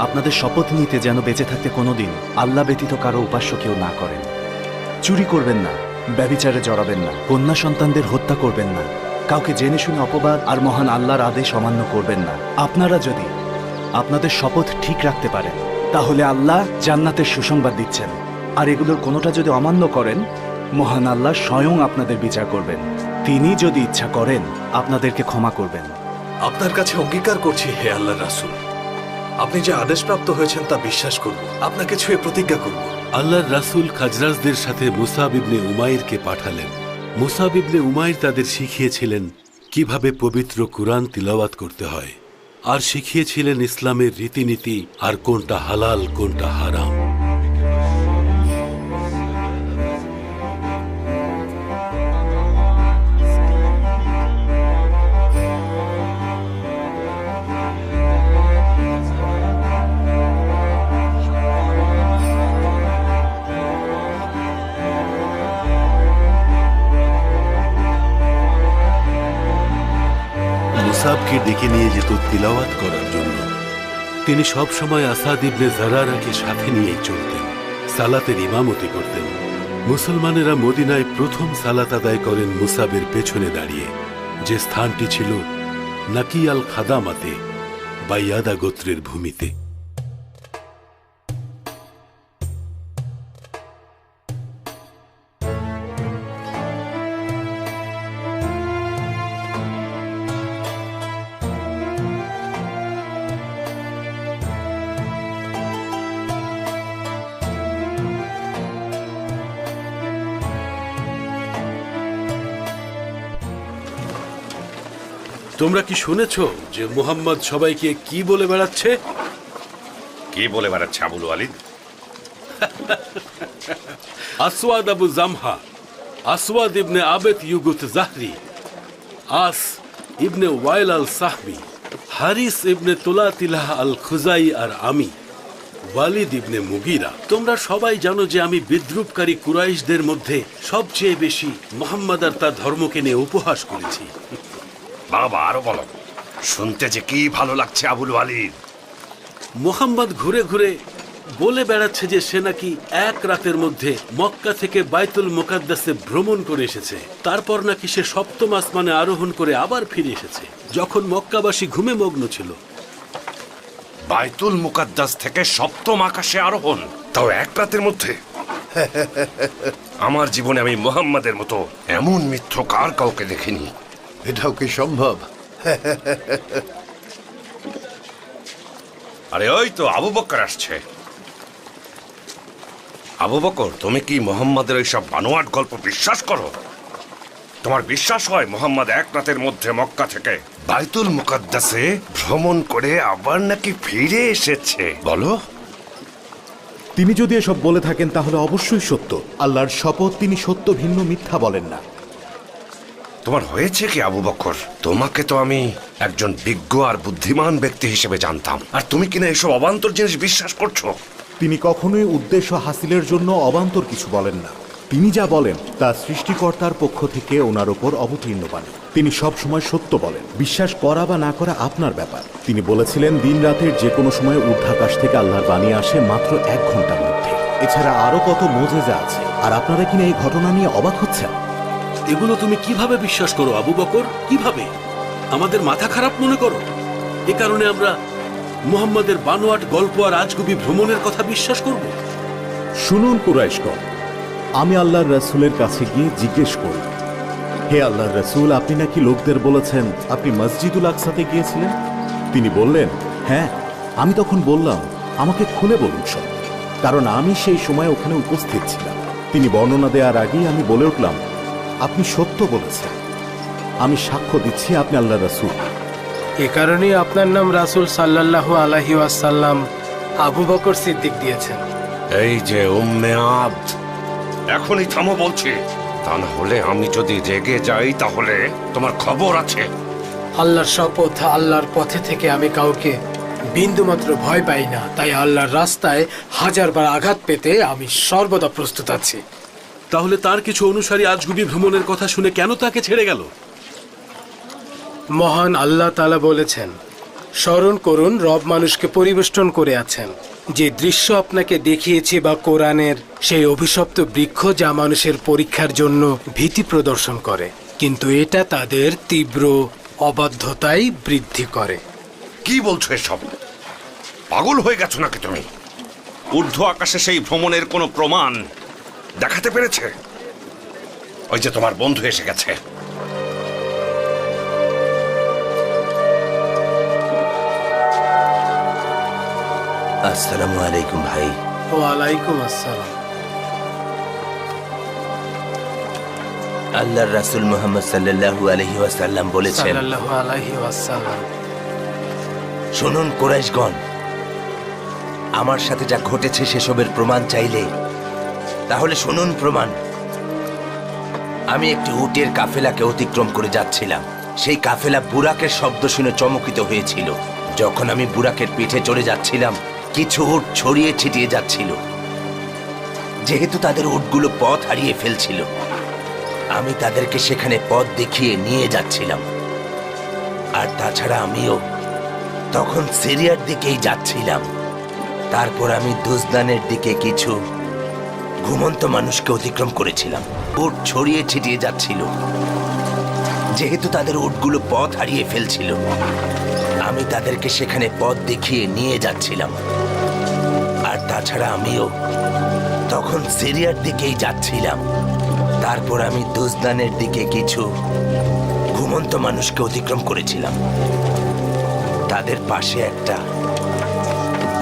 আপনাদের শপথ নিতে যেন বেঁচে থাকতে কোনোদিন আল্লাহ ব্যতীত কারো উপাস্য কেউ না করেন। চুরি করবেন না, ব্যভিচারে জড়াবেন না, কন্যা সন্তানদের হত্যা করবেন না, কাউকে জেনে শুনে অপবাদ আর মহান আল্লাহর আদেশ অমান্য করবেন না। আপনারা যদি আপনাদের শপথ ঠিক রাখতে পারেন তাহলে আল্লাহ জান্নাতের সুসংবাদ দিচ্ছেন, আর এগুলোর কোনোটা যদি অমান্য করেন মহান আল্লাহ স্বয়ং আপনাদের বিচার করবেন। তিনি যদি ইচ্ছা করেন আপনাদেরকে ক্ষমা করবেন। আপনার কাছে অঙ্গীকার করছি হে আল্লাহর রাসূল, আপনি যে আদেশপ্রাপ্ত হয়েছেন তা বিশ্বাস করব, আপনাকে ছুঁয়ে প্রতিজ্ঞা করব। আল্লাহর রাসূল খাজরাজদের সাথে মুসাব ইবনে উমাইরকে পাঠালেন। মুসাব ইবনে উমাইর তাদের শিখিয়েছিলেন কিভাবে পবিত্র কুরআন তিলাওয়াত করতে হয়, আর শিখিয়েছিলেন ইসলামের রীতিনীতি আর কোনটা হালাল কোনটা হারাম। মুসাবকে ডেকে নিয়ে যেত তিলাওয়াত করার জন্য। তিনি সব সময় আসাদ ইবনে জারারাকে সাথে নিয়েই চলতেন, সালাতের ইমামতি করতেন। মুসলমানেরা মদিনায় প্রথম সালাত আদায় করেন মুসাবের পেছনে দাঁড়িয়ে, যে স্থানটি ছিল নাকি আল খাদামাতে বা ইয়াদা গোত্রের ভূমিতে। তোমরা কি শুনেছো যে মুহাম্মদ সবাইকে কি বলে বেড়াচ্ছে? কি বলে বেড়াচ্ছে আবুল ওয়ালিদ? আসওয়াদ আবু জামহা, আসওয়াদ ইবনে আবেদ ইউগুত জাহরি, আস ইবনে ওয়াইল আল সাহবি, হারিস ইবনে তুলাতিলাহ আল খুজাই আর আমি ওয়ালিদ ইবনে মুগিরা। তোমরা সবাই জানো যে আমি বিদ্রুপকারী কুরাইশদের মধ্যে সবচেয়ে বেশি মুহাম্মদ আর তার ধর্মকে নিয়ে উপহাস করেছি। বাবা আরো বলো, শুনতে যে কি ভালো লাগছে আবুল ওয়ালিদ। মুহাম্মদ ঘুরে ঘুরে বলে বেড়াচ্ছে যে সে নাকি এক রাতের মধ্যে মক্কা থেকে বাইতুল মুকাদ্দাসে ভ্রমণ করে এসেছে। তারপর নাকি সে সপ্তম আসমানে আরোহণ করে আবার ফিরে এসেছে যখন মক্কাবাসী ঘুমে মগ্ন ছিল। বাইতুল মুকাদ্দাস থেকে সপ্তম আকাশে আরোহণ, তাও এক রাতের মধ্যে? আমার জীবনে আমি মুহাম্মাদের মতো এমন মিথ্যকার কাউকে দেখিনি। এটাও কি সম্ভব? আরে ওই তো আবু বকর আসছে। আবু বকর, তুমি কি মুহাম্মাদের ওইসব বানোয়াট গল্প বিশ্বাস করো? তোমার বিশ্বাস হয় মুহাম্মদ এক রাতের মধ্যে মক্কা থেকে বাইতুল মুকাদ্দাসে ভ্রমণ করে আবার নাকি ফিরে এসেছে? বলো। তিনি যদি এসব বলে থাকেন তাহলে অবশ্যই সত্য। আল্লাহর শপথ, তিনি সত্য ভিন্ন মিথ্যা বলেন না। তোমার হয়েছে কি আবু বকর? তোমাকে তো আমি একজন বিজ্ঞ আর বুদ্ধিমান ব্যক্তি হিসেবে জানতাম, আর তুমি কিনা এসব অবান্তর জিনিস বিশ্বাস করছো? তিনি কখনোই উদ্দেশ্য হাসিলের জন্য অবান্তর কিছু বলেন না। তিনি যা বলেন তা সৃষ্টিকর্তার পক্ষ থেকে ওনার ওপর অবতীর্ণ বাণী। তিনি সব সময় সত্য বলেন। বিশ্বাস করা বা না করা আপনার ব্যাপার। তিনি বলেছিলেন দিন রাতের যে কোনো সময় ঊর্ধ্বাকাশ থেকে আল্লাহর বাণী আসে মাত্র 1 ঘন্টার মধ্যে। এছাড়া আরো কত মোজেজা আছে, আর আপনারা কিনা এই ঘটনা নিয়ে অবাক হচ্ছেন। এগুলো তুমি কিভাবে বিশ্বাস করো আবু বকর? কিভাবে? আমাদের মাথা খারাপ মনে করো? এ কারণে আমরা মুহাম্মাদের বানোয়াট গল্প আর আজগুবি ভ্রমণের কথা বিশ্বাস করব? শুনুন কুরাইশগণ, আমি আল্লাহর রাসূলের কাছে গিয়ে জিজ্ঞেস করি, হে আল্লাহর রাসূল, আপনি নাকি লোকদের বলেছেন আপনি মসজিদুল আকসাতে গিয়েছিলেন? তিনি বললেন, হ্যাঁ। আমি তখন বললাম, আমাকে খুলে বলুন সব, কারণ আমি সেই সময় ওখানে উপস্থিত ছিলাম। তিনি বর্ণনা দেওয়ার আগেই আমি বলে উঠলাম, আপনি সত্য বলেছেন, আমি সাক্ষ্য দিচ্ছি আপনি আল্লাহর রাসূল। এ কারণেই আপনার নাম রাসূল সাল্লাল্লাহু আলাইহি ওয়াসাল্লাম আবু বকর সিদ্দিক দিয়েছেন। এই যে উম্মে আব্দ, এখনই থামো বলছি, তা না হলে আমি যদি রেগে যাই তাহলে তোমার খবর আছে। আল্লাহর শপথ, আল্লাহর পথে থেকে আমি কাউকে বিন্দুমাত্র ভয় পাই না, তাই আল্লাহর রাস্তায় 1000 বার আঘাত পেতে আমি সর্বদা প্রস্তুত আছি। তাহলে তার কিছু অনুসারী আজগুবি ভ্রমণের কথা শুনে কেন তাকে ছেড়ে গেল? মহান আল্লাহ তাআলা বলেছেন, স্মরণ করুন রব মানুষকে পরিবেষ্টন করে আছেন। যে দৃশ্য আপনাকে দেখিয়েছি বা কোরআনের সেই অভিশপ্ত বৃক্ষ যা মানুষের পরীক্ষার জন্য ভীতি প্রদর্শন করে, কিন্তু এটা তাদের তীব্র অবাধ্যতাই বৃদ্ধি করে। কি বলছো এসব? পাগল হয়ে গেছো নাকি তুমি? ঊর্ধ্ব আকাশে সেই ভ্রমণের কোনো প্রমাণ দেখাতে পেরেছে? ওই যে তোমার বন্ধু এসে গেছে। আসসালামু আলাইকুম ভাই। ওয়ালাইকুম আসসালাম। আল্লাহর রাসূল মুহাম্মদ সাল্লাল্লাহু আলাইহি ওয়াসাল্লাম বলেছেন, সাল্লাল্লাহু আলাইহি ওয়াসাল্লাম, শুনুন কুরাইশগণ, আমার সাথে যা ঘটেছে সেসবের প্রমাণ চাইলে তাহলে শুনুন প্রমাণ। আমি একটি উটের কাফেলাকে অতিক্রম করে যাচ্ছিলাম। সেই কাফেলা বুরাকের শব্দ শুনে চমকিত হয়েছিল। যখন আমি বুরাকের পিঠে চড়ে যাচ্ছিলাম, কিছু উট ছড়িয়ে ছিটিয়ে যাচ্ছিল। যেহেতু তাদের উটগুলো পথ হারিয়ে ফেলছিল, আমি তাদেরকে সেখানে পথ দেখিয়ে নিয়ে যাচ্ছিলাম। আর তাছাড়া আমিও তখন সিরিয়ার দিকেই যাচ্ছিলাম। তারপর আমি দুজদানের দিকে কিছু ঘুমন্ত মানুষকে অতিক্রম করেছিলাম। উট ছড়িয়ে ছিটিয়ে যাচ্ছিল। যেহেতু তাদের উটগুলো পথ হারিয়ে ফেলছিল, আমি তাদেরকে সেখানে পথ দেখিয়ে নিয়ে যাচ্ছিলাম। আর তাছাড়া আমিও তখন সিরিয়ার দিকেই যাচ্ছিলাম। তারপর আমি দুজদানের দিকে কিছু ঘুমন্ত মানুষকে অতিক্রম করেছিলাম। তাদের পাশে একটা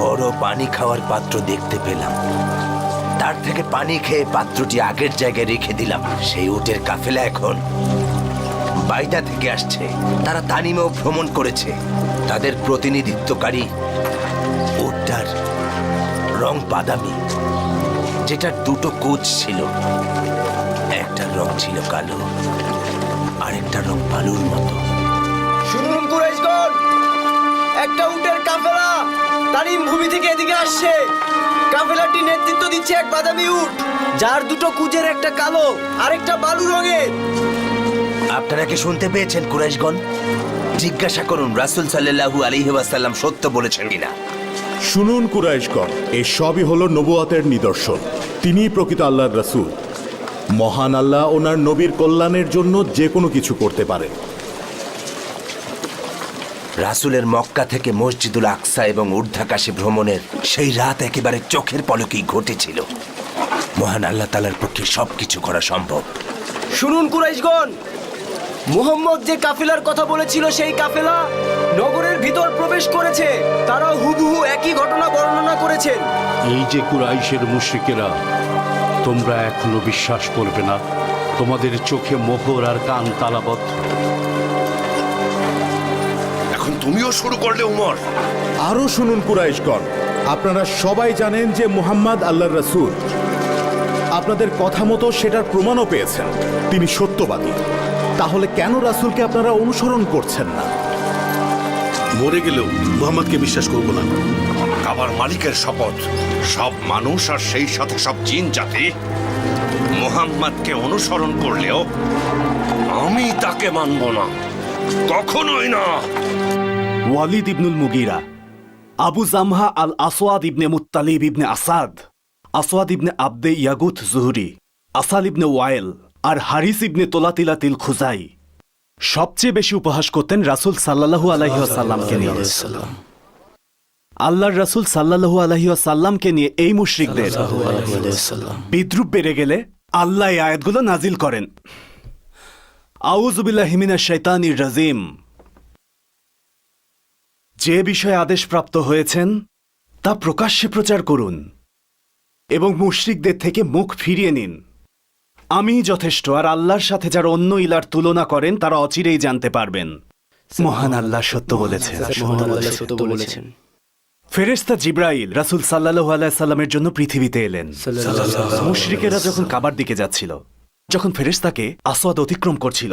বড় পানি খাওয়ার পাত্র দেখতে পেলাম। তার থেকে পানি খেয়ে পাত্রটি আগের জায়গায় রেখে দিলাম। সেই উটের কাফেলা এখন বাইদা থেকে আসছে, তারা তানিমেও ভ্রমণ করেছে। তাদের প্রতিনিধিত্বকারী উটটার রং বাদামি, যেটার দুটো কোচ ছিল, একটার রং ছিল কালো, আরেকটার রং বালুর মতো। শুনুন কুরাইশগণ, একটা উটের কাফেলা তানিম ভূমি থেকে এদিকে আসছে। কাফেলাটি নেতৃত্ব দিচ্ছে এক বাদামি উট, যার দুটো কুজের, একটা কালো আরেকটা বালু রঙের। আপনারা কি শুনতে পেয়েছেন কুরাইশগণ? জিজ্ঞাসা করুন রাসূল সাল্লাল্লাহু আলাইহি ওয়াসাল্লাম সত্য বলেছেন কিনা। শুনুন কুরাইশগণ, এই সবই হলো নবুয়াতের নিদর্শন। তিনিই প্রকৃত আল্লাহর রাসূল। মহান আল্লাহ ওনার নবীর কল্যাণের জন্য যে কোনো কিছু করতে পারেন। রাসূলের মক্কা থেকে মসজিদুল আকসা এবং ঊর্ধ্বাকাশে ভ্রমণের সেই রাত একেবারে চোখের পলকেই ঘটেছিল। মহান আল্লাহ তাআলার পক্ষে সবকিছু করা সম্ভব। শুনুন কুরাইশগণ, মুহাম্মদ যে কাফেলার কথা বলেছিল সেই কাফেলা নগরের ভিতর প্রবেশ করেছে। তারা হুবহু একই ঘটনা বর্ণনা করেছেন। এই যে কুরাইশের মুশরিকেরা, তোমরা এখনো বিশ্বাস করবে না? তোমাদের চোখে মোহর আর কান তালাবদ্ধ। এখন তুমিও শুরু করলে উমর। আরও শুনুন কুরাইশগণ, আপনারা সবাই জানেন যে মুহাম্মদ আল্লাহর রাসূল। আপনাদের কথা মতো সেটার প্রমাণও পেয়েছেন, তিনি সত্যবাদী। তাহলে কেন রাসূলকে আপনারা অনুসরণ করছেন না? মরে গেলেও মুহাম্মদকে বিশ্বাস করব না। কাবার মালিকের শপথ, সব মানুষ আর সেই সাথে সব জিন জাতি মুহাম্মদকে অনুসরণ করলেও আমি তাকে মানব না, কখনোই না। ওয়ালিদ ইবনুল মুগিরা, আবু জামহা আল আসওয়াদ ইবনে মুত্তালিব ইবনে আসাদ, আসওয়াদ ইবনে আবদে ইয়াগুথ জুহরি, আসাল ইবনে ওয়াইল আর হারিস ইবনে তোলাতিলাতিল খুজাই সবচেয়ে বেশি উপহাস করতেন রাসূল সাল্লাল্লাহু আলাইহি ওয়াসাল্লামকে নিয়ে। আল্লাহর রাসূল সাল্লাল্লাহু আলাইহি ওয়াসাল্লামকে নিয়ে এই মুশরিকদের বিদ্রুপ বেড়ে গেলে আল্লাহ এই আয়াতগুলো নাজিল করেন। আউযু বিল্লাহি মিনাশ শাইতানির রাজিম। যে বিষয়ে আদেশপ্রাপ্ত হয়েছেন তা প্রকাশ্যে প্রচার করুন এবং মুশরিকদের থেকে মুখ ফিরিয়ে নিন। আমি যথেষ্ট, আর আল্লাহর সাথে যারা অন্য ইলার তুলনা করেন তারা অচিরেই জানতে পারবেন। মহান আল্লাহ সত্য বলেছেন। ফেরেশতা জিবরাইল রাসূল সাল্লাল্লাহু আলাইহি সাল্লামের জন্য পৃথিবীতে এলেন। মুশরিকেরা যখন কাবার দিকে যাচ্ছিল, যখন ফেরেশতাকে আসওয়াদ অতিক্রম করছিল,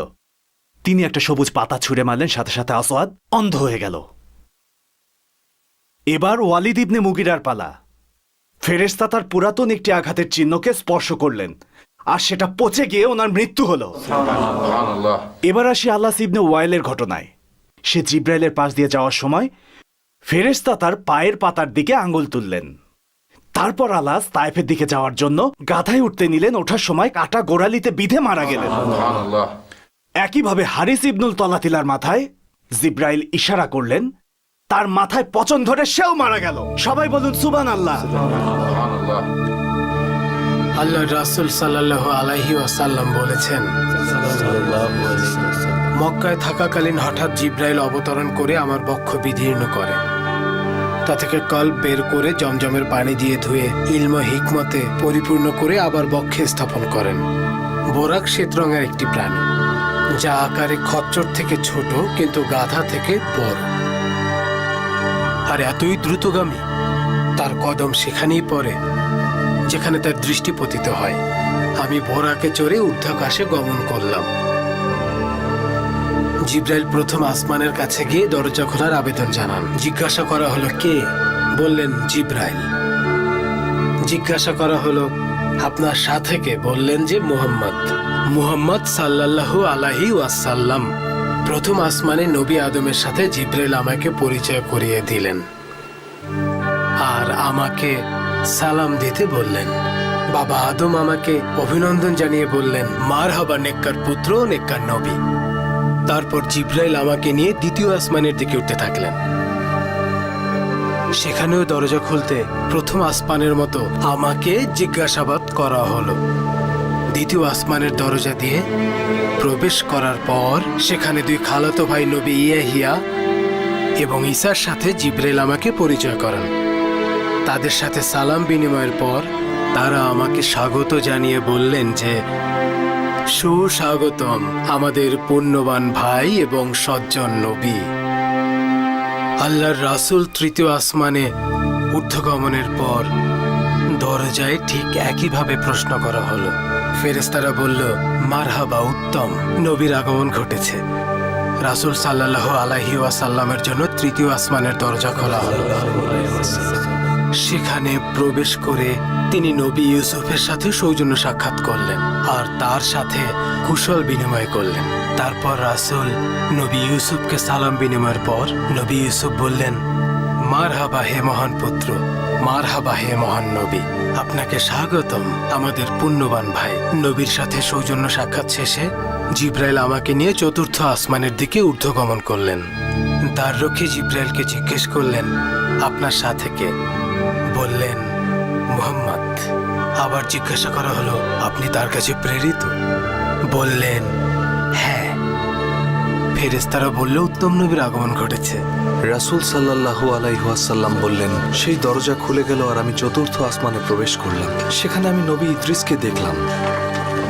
তিনি একটা সবুজ পাতা ছুঁড়ে মারলেন, সাথে সাথে আসওয়াদ অন্ধ হয়ে গেল। এবার ওয়ালিদ ইবনে মুগিরার পালা। ফেরেশতা তার পুরাতন একটি আঘাতের চিহ্নকে স্পর্শ করলেন, আর সেটা পচে গিয়ে ওনার মৃত্যু হলো। এবার আসি আল্লাহ ইবনে ওয়াইলের ঘটনায়। সে জিব্রাইলের পাশ দিয়ে যাওয়ার সময় ফেরেশতা তার পায়ের পাতার দিকে আঙ্গুল তুললেন। তারপর আল্লাহ তায়েফের দিকে যাওয়ার জন্য গাধায় উঠতে নিলেন, ওঠার সময় কাটা গোড়ালিতে বিধে মারা গেলেন। একইভাবে হারিস ইবনুল তলাতিলার মাথায় জিব্রাইল ইশারা করলেন, তার মাথায় পচন ধরে সেও মারা গেল। সবাই বলুন সুবহানাল্লাহ। আল্লাহ রাসূল সাল্লাল্লাহু আলাইহি ওয়াসাল্লাম বলেছেন, মক্কায় থাকাকালীন হঠাৎ জিব্রাইল অবতরণ করে আমার বক্ষ বিদীর্ণ করে, তা থেকে কল্প বের করে জমজমের পানি দিয়ে ধুয়ে ইলম হিকমতে পরিপূর্ণ করে আবার বক্ষে স্থাপন করেন। বোরাক শ্বেত রঙের একটি প্রাণী, যা আকারে খচ্চর থেকে ছোট কিন্তু গাধা থেকে বড়, আর এতই দ্রুতগামী তার কদম সেখানেই পড়ে যেখানে তার দৃষ্টি পতিত হয়। আমি বোরাকে চড়ে ঊর্ধ্বাকাশে গমন করলাম। জিব্রাইল প্রথম আসমানের কাছে গিয়ে দরজা খোলার আবেদন জানান। জিজ্ঞাসা করা হলো কে? বললেন জিব্রাইল। জিজ্ঞাসা করা হলো আপনার সাথে কে? বললেন যে মুহাম্মদ সাল্লাল্লাহু আলাইহি ওয়াসাল্লাম। প্রথম আসমানে নবী আদমের সাথে জিব্রাইল আমাকে পরিচয় করিয়ে দিলেন আর আমাকে সালাম দিতে বললেন। বাবা আদম আমাকে অভিনন্দন জানিয়ে বললেন, মারহাবা নেককার পুত্র, নেককার নবী। তারপর জিব্রাইল আমাকে নিয়ে দ্বিতীয় আসমানের দিকে উঠতে থাকলেন। সেখানেও দরজা খুলতে প্রথম আসমানের মতো আমাকে জিজ্ঞাসাবাদ করা হলো। দ্বিতীয় আসমানের দরজা দিয়ে প্রবেশ করার পর সেখানে দুই খালাতো ভাই নবী ইয়াহিয়া এবং ঈসার সাথে জিব্রাইল আমাকে পরিচয় করান। তাদের সাথে সালাম বিনিময়ের পর তারা আমাকে স্বাগত জানিয়ে বললেন যে সুস্বাগতম আমাদের পুণ্যবান ভাই এবং সজ্জন নবী। আল্লাহর রাসূল তৃতীয় আসমানে ঊর্ধ্বগমনের পর দরজায় ঠিক একইভাবে প্রশ্ন করা হলো। ফেরেশতারা বলল, মারহাবা, উত্তম, নবীর আগমন ঘটেছে। রাসূল সাল্লাল্লাহু আলাইহি ওয়াসাল্লামের জন্য তৃতীয় আসমানের দরজা খোলা হলো। সেখানে প্রবেশ করে তিনি নবী ইউসুফের সাথে সৌজন্য সাক্ষাৎ করলেন আর তার সাথে কুশল বিনিময় করলেন। তারপর রাসূল নবী ইউসুফকে সালাম বিনিময়ের পর নবী ইউসুফ বললেন, মারহাবা হে মহান পুত্র, মারহাবা হে মহান নবী, আপনাকে স্বাগতম আমাদের পুণ্যবান ভাই। নবীর সাথে সৌজন্য সাক্ষাৎ শেষে জিব্রাইল আমাকে নিয়ে চতুর্থ আসমানের দিকে ঊর্ধ্বগমন করলেন। দ্বাররক্ষী জিব্রাইলকে জিজ্ঞেস করলেন, আপনার সাথে কে? বললেন, মুহাম্মদ। আবার জিজ্ঞাসা করা হলো, আপনি তার কাছে প্রেরিত? বললেন, হ্যাঁ। ফেরেশতারা বলল, উত্তম নবীর আগমন ঘটেছে। রাসূল সাল্লাল্লাহু আলাইহি ওয়াসাল্লাম বললেন, সেই দরজা খুলে গেল আর আমি চতুর্থ আসমানে প্রবেশ করলাম। সেখানে আমি নবী ইদ্রিসকে দেখলাম।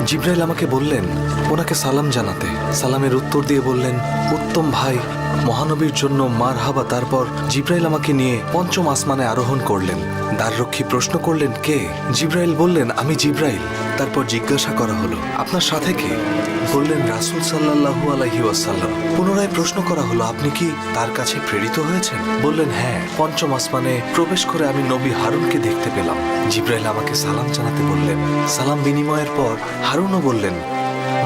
জিব্রাইল আমাকে বললেন ওনাকে সালাম জানাতে। সালামের উত্তর দিয়ে বললেন, উত্তম ভাই, মহানবীর জন্য মারহাবা। তারপর জিব্রাইল আমাকে নিয়ে পঞ্চম আসমানে আরোহণ করলেন। দ্বাররক্ষী প্রশ্ন করলেন, কে? জিব্রাইল বললেন, আমি জিব্রাইল। তারপর জিজ্ঞাসা করা হলো, আপনার সাথে কে? বললেন, রাসূল সাল্লাল্লাহু আলাইহি ওয়াসাল্লাম। পুনরায় প্রশ্ন করা হলো, আপনি কি তার কাছে প্রেরিত হয়েছেন? বললেন, হ্যাঁ। পঞ্চম আসমানে প্রবেশ করে আমি নবী হারুনকে দেখতে পেলাম। জিব্রাইল আমাকে সালাম জানাতে বললেন। সালাম বিনিময়ের পর হারুনও বললেন,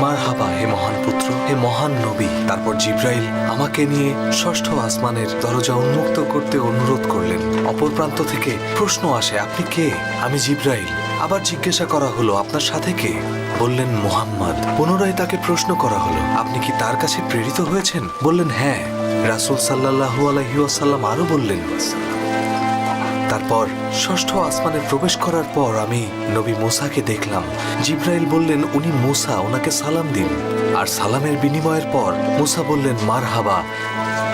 মারহাবা হে মহান পুত্র, হে মহান নবী। তারপর জিব্রাইল আমাকে নিয়ে ষষ্ঠ আসমানের দরজা উন্মুক্ত করতে অনুরোধ করলেন। অপর প্রান্ত থেকে প্রশ্ন আসে, আপনি কে? আমি জিব্রাইল। আবার জিজ্ঞাসা করা হলো, আপনার সাথে কে? বললেন, মুহাম্মদ। পুনরায় তাকে প্রশ্ন করা হলো, আপনি কি তার কাছে প্রেরিত হয়েছেন? বললেন, হ্যাঁ। রাসূল সাল্লাল্লাহু আলাইহি ওয়াসাল্লাম আরো বললেন। তারপর ষষ্ঠ আসমানে প্রবেশ করার পর আমি নবী মুসাকে দেখলাম। জিব্রাইল বললেন, উনি মুসা, ওনাকে সালাম দিন। আর সালামের বিনিময়ের পর মুসা বললেন, মারহাবা,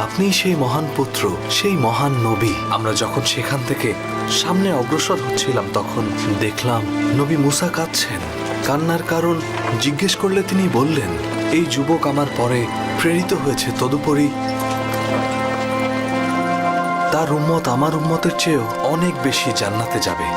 আপনি সেই মহান পুত্র, সেই মহান নবী। আমরা যখন সেখান থেকে সামনে অগ্রসর হচ্ছিলাম তখন দেখলাম নবী মুসা কাঁদছেন। কান্নার কারণ জিজ্ঞেস করলে তিনি বললেন, এই যুবক আমার পরে প্রেরিত হয়েছে, তদুপরি তার উম্মত আমার উম্মতের চেয়েও অনেক বেশি জান্নাতে যাবে।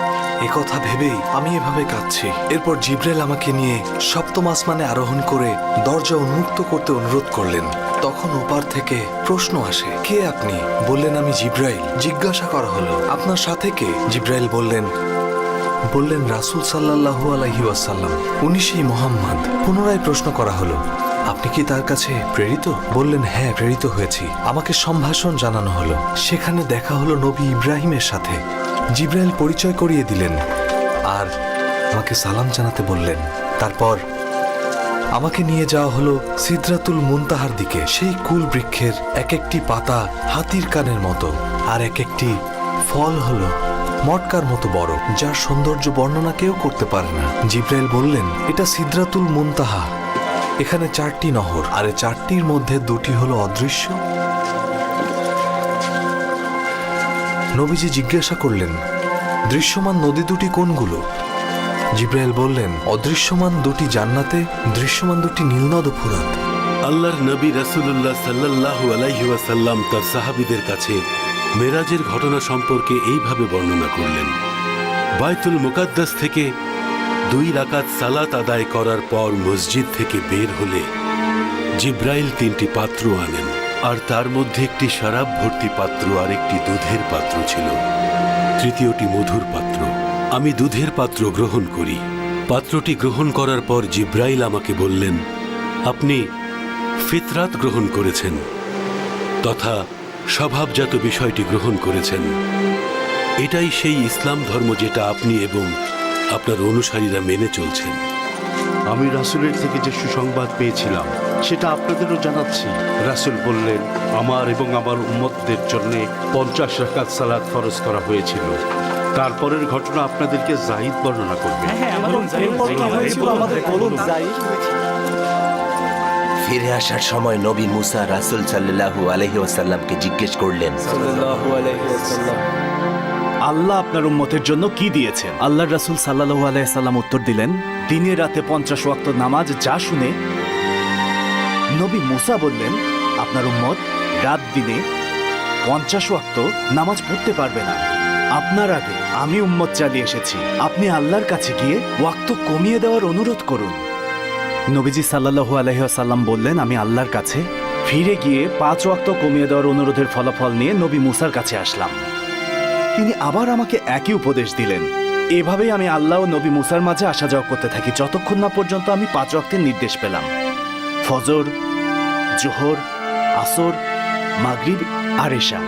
একথা ভেবেই আমি এভাবে কাঁদছি। এরপর জিব্রাইল আমাকে নিয়ে সপ্তম আসমানে আরোহণ করে দরজা উন্মুক্ত করতে অনুরোধ করলেন। তখন ওপার থেকে প্রশ্ন আসে, কে আপনি? বললেন, আমি জিব্রাইল। জিজ্ঞাসা করা হলো, আপনার সাথে কে? জিব্রাইল বললেন রাসূল সাল্লাল্লাহু আলাইহি ওয়াসাল্লাম, উনি সেই মুহাম্মদ। পুনরায় প্রশ্ন করা হলো, আপনি কি তার কাছে প্রেরিত? বললেন, হ্যাঁ, প্রেরিত হয়েছি। আমাকে সম্ভাষণ জানানো হলো। সেখানে দেখা হলো নবী ইব্রাহিমের সাথে। জিব্রাইল পরিচয় করিয়ে দিলেন আর আমাকে সালাম জানাতে বললেন। তারপর আমাকে নিয়ে যাওয়া হলো সিদরাতুল মুনতাহার দিকে। সেই কুল বৃক্ষের এক একটি পাতা হাতির কানের মতো, আর এক একটি ফল হলো মটকার মতো বড়, যার সৌন্দর্য বর্ণনা কেউ করতে পারে না। জিব্রাইল বললেন, এটা সিদরাতুল মুনতাহা। এখানে 4টি নহর, আর এই 4টির মধ্যে 2টি হলো অদৃশ্য। নবীজি জিজ্ঞাসা করলেন, দৃশ্যমান নদী 2টি কোনগুলো? জিব্রাইল বললেন, অদৃশ্যমান 2টি জান্নাতে, দৃশ্যমান 2টি নীলনদ ও ফুরাত। আল্লাহর নবী রাসূলুল্লাহ সাল্লাল্লাহু আলাইহি ওয়াসাল্লাম তার সাহাবীদের কাছে মেরাজের ঘটনা সম্পর্কে এইভাবে বর্ণনা করলেন। বাইতুল মুকাদ্দাস থেকে 2 রাকাত সালাত আদায় করার পর মসজিদ থেকে বের হলে জিব্রাইল 3টি পাত্র আনেন, আর তার মধ্যে একটি শরাব ভর্তি পাত্র আর একটি দুধের পাত্র ছিল, তৃতীয়টি মধুর পাত্র। আমি দুধের পাত্র গ্রহণ করি। পাত্রটি গ্রহণ করার পর জিব্রাইল আমাকে বললেন, আপনি ফিতরাত গ্রহণ করেছেন, তথা স্বভাবজাত বিষয়টি গ্রহণ করেছেন। এটাই সেই ইসলাম ধর্ম যেটা আপনি এবং আপনার অনুসারীরা মেনে চলছেন। আমি রাসূলের থেকে যে সুসংবাদ পেয়েছিলাম সেটা আপনাদেরও জানাচ্ছি। রাসূল বললেন, আমার এবং আমার উম্মতদের জন্য 50 রাকাত সালাত ফরজ করা হয়েছিল। তারপরের ঘটনা আপনাদেরকে জাহিদ বর্ণনা করবে। ফিরে আসার সময় নবী মুসা রাসূল সাল্লাল্লাহু আলাইহি ওয়াসাল্লামকে জিজ্ঞেস করলেন, আল্লাহ আপনার উম্মতের জন্য কি দিয়েছেন? আল্লাহর রাসূল সাল্লাল্লাহু আলাইহি সাল্লাম উত্তর দিলেন, দিনে রাতে 50 ওয়াক্ত নামাজ যা শুনে নবী মুসা বললেন আপনার উম্মত রাত দিনে 50 ওয়াক্ত নামাজ পড়তে পারবে না। আপনার আগে আমি উম্মত চালিয়ে এসেছি, আপনি আল্লাহর কাছে গিয়ে ওয়াক্ত কমিয়ে দেওয়ার অনুরোধ করুন। নবীজি সাল্লাল্লাহু আলাইহি ওয়াসাল্লাম বললেন আমি আল্লাহর কাছে ফিরে গিয়ে 5 ওয়াক্ত কমিয়ে দেওয়ার অনুরোধের ফলাফল নিয়ে নবী মুসার কাছে আসলাম। তিনি আবার আমাকে একই উপদেশ দিলেন। এভাবেই আমি আল্লাহ ও নবী মুসার মাঝে আসা যাওয়া করতে থাকি যতক্ষণ না পর্যন্ত আমি 5 ওয়াক্তের নির্দেশ পেলাম। ফজর, জোহর, আসর, মাগরিব আর এশা।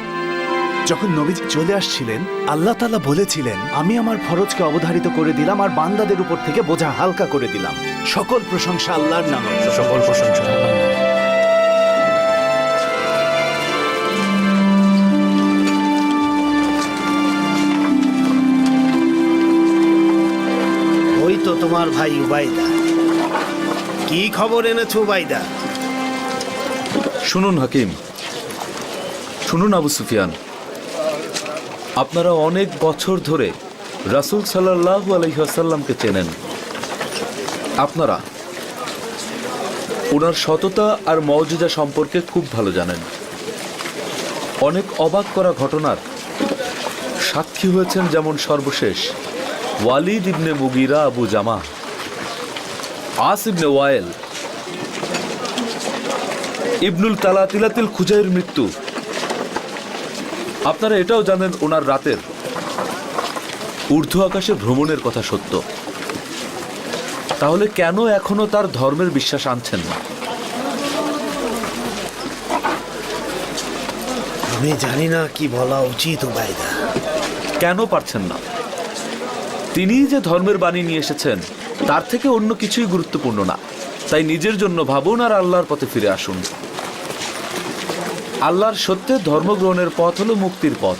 যখন নবীজি চলে আসছিলেন আল্লাহ তাআলা বলেছিলেন আমি আমার ফরজকে অবধারিত করে দিলাম আর বান্দাদের উপর থেকে বোঝা হালকা করে দিলাম। সকল প্রশংসা আল্লাহর নামে। সকল প্রশংসা আল্লাহর নামে। ওই তো তোমার ভাই উবাইদা। কি খবর এনেছো উবাইদা? শুনুন হাকিম, শুনুন আবু সুফিয়ান, আপনারা অনেক বছর ধরে রাসূল সাল্লাল্লাহু আলাইহি ওয়াসাল্লামকে চেনেন। আপনারা ওনার সততা আর মওজিজা সম্পর্কে খুব ভালো জানেন। অনেক অবাক করা ঘটনার সাক্ষী হয়েছেন, যেমন সর্বশেষ ওয়ালিদ ইবনে মুগিরা আবু জামা, আস ইবনে ওয়াইল, ইবনুল তালাতিলাতিল খুজাইর মৃত্যু। আপনারা এটাও জানেন ওনার রাতের ঊর্ধ্ব আকাশে ভ্রমণের কথা সত্য। তাহলে কেন এখনো তার ধর্মের বিশ্বাস আনছেন না? আমি জানি না কি বলা উচিত উবাইদা। কেন পারছেন না? তিনিই যে ধর্মের বাণী নিয়ে এসেছেন তার থেকে অন্য কিছুই গুরুত্বপূর্ণ না। তাই নিজের জন্য ভাবুন আর আল্লাহর পথে ফিরে আসুন। আল্লাহর সত্যের ধর্মগ্রহণের পথ হলো মুক্তির পথ।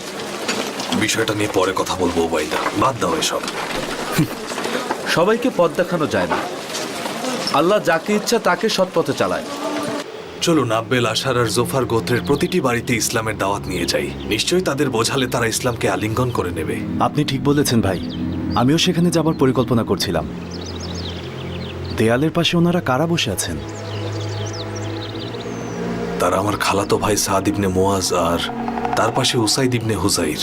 বিষয়টা নিয়ে পরে কথা বলবো উবাইদা, বাদ দাও এসব। সবাইকে পথ দেখানো যায় না। আল্লাহ যাকে ইচ্ছা তাকে সৎ পথে চালায়। চলুন আব্বেল আশার আর জোফার গোত্রের প্রতিটি বাড়িতে ইসলামের দাওয়াত নিয়ে যাই। নিশ্চয়ই তাদের বোঝালে তারা ইসলামকে আলিঙ্গন করে নেবে। আপনি ঠিক বলেছেন ভাই, আমিও সেখানে যাবার পরিকল্পনা করছিলাম। দেয়ালের পাশে ওনারা কারা বসে আছেন? তারা আমার খালাতো ভাই সাদ ইবনে মুয়াজ আর তার পাশে উসাইদ ইবনে হুজাইর।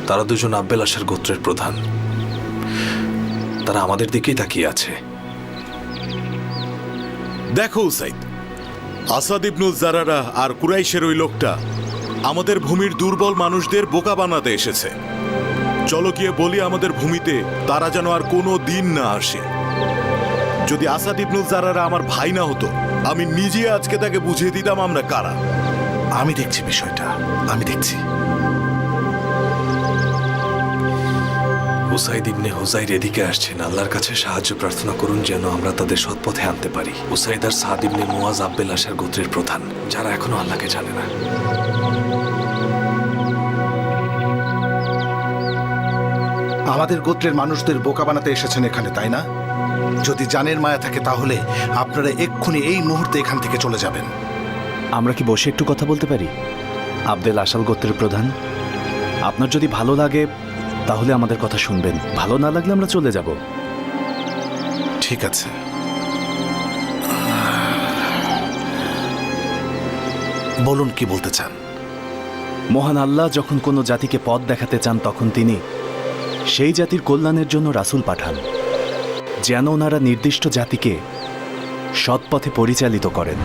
তারা দুজন আব্বেল আশার গোত্রের প্রধান। তারা আমাদের দিকেই তাকিয়ে আছে। দেখো উসাইদ, আসাদ ইবনুল জারারা আর কুরাইশের ওই লোকটা আমাদের ভূমির দুর্বল মানুষদের বোকা বানাতে এসেছে। চলো গিয়ে বলি আমাদের ভূমিতে তারা যেন আর কোনো দিন না আসে। যদি আসাদ ইবনুল জারারা আমার ভাই না হতো, আমি নিজে আজকে তাকে বুঝিয়ে দিতাম আমরা কারা। আমি দেখছি বিষয়টা, আমি দেখছি। উসাইদ ইবনে হুজাইর এদিকে আসছেন। আল্লাহর কাছে সাহায্য প্রার্থনা করুন যেন আমরা তাদের সৎপথে আনতে পারি। উসাইদ আর সাদ ইবনে মুয়াজ আব্বেল আশার গোত্রের প্রধান, যারা এখনো আল্লাহকে জানে না। আমাদের গোত্রের মানুষদের বোকা বানাতে এসেছেন এখানে, তাই না? যদি জানের মায়া থাকে তাহলে আপনারা এক্ষুনি এই মুহূর্তে এখান থেকে চলে যাবেন। আমরা কি বসে একটু কথা বলতে পারি? আব্দেল আশাল গোত্রের প্রধান, আপনার যদি ভালো লাগে তাহলে আমাদের কথা শুনবেন, ভালো না লাগলে আমরা চলে যাব। ঠিক আছে। বলুন কি বলতে চান। মহান আল্লাহ যখন কোনো জাতিকে পথ দেখাতে চান তখন তিনি সেই জাতির কল্যাণের জন্য রাসূল পাঠান, যেন ওনারা নির্দিষ্ট জাতিকে সৎ পথে পরিচালিত করেন।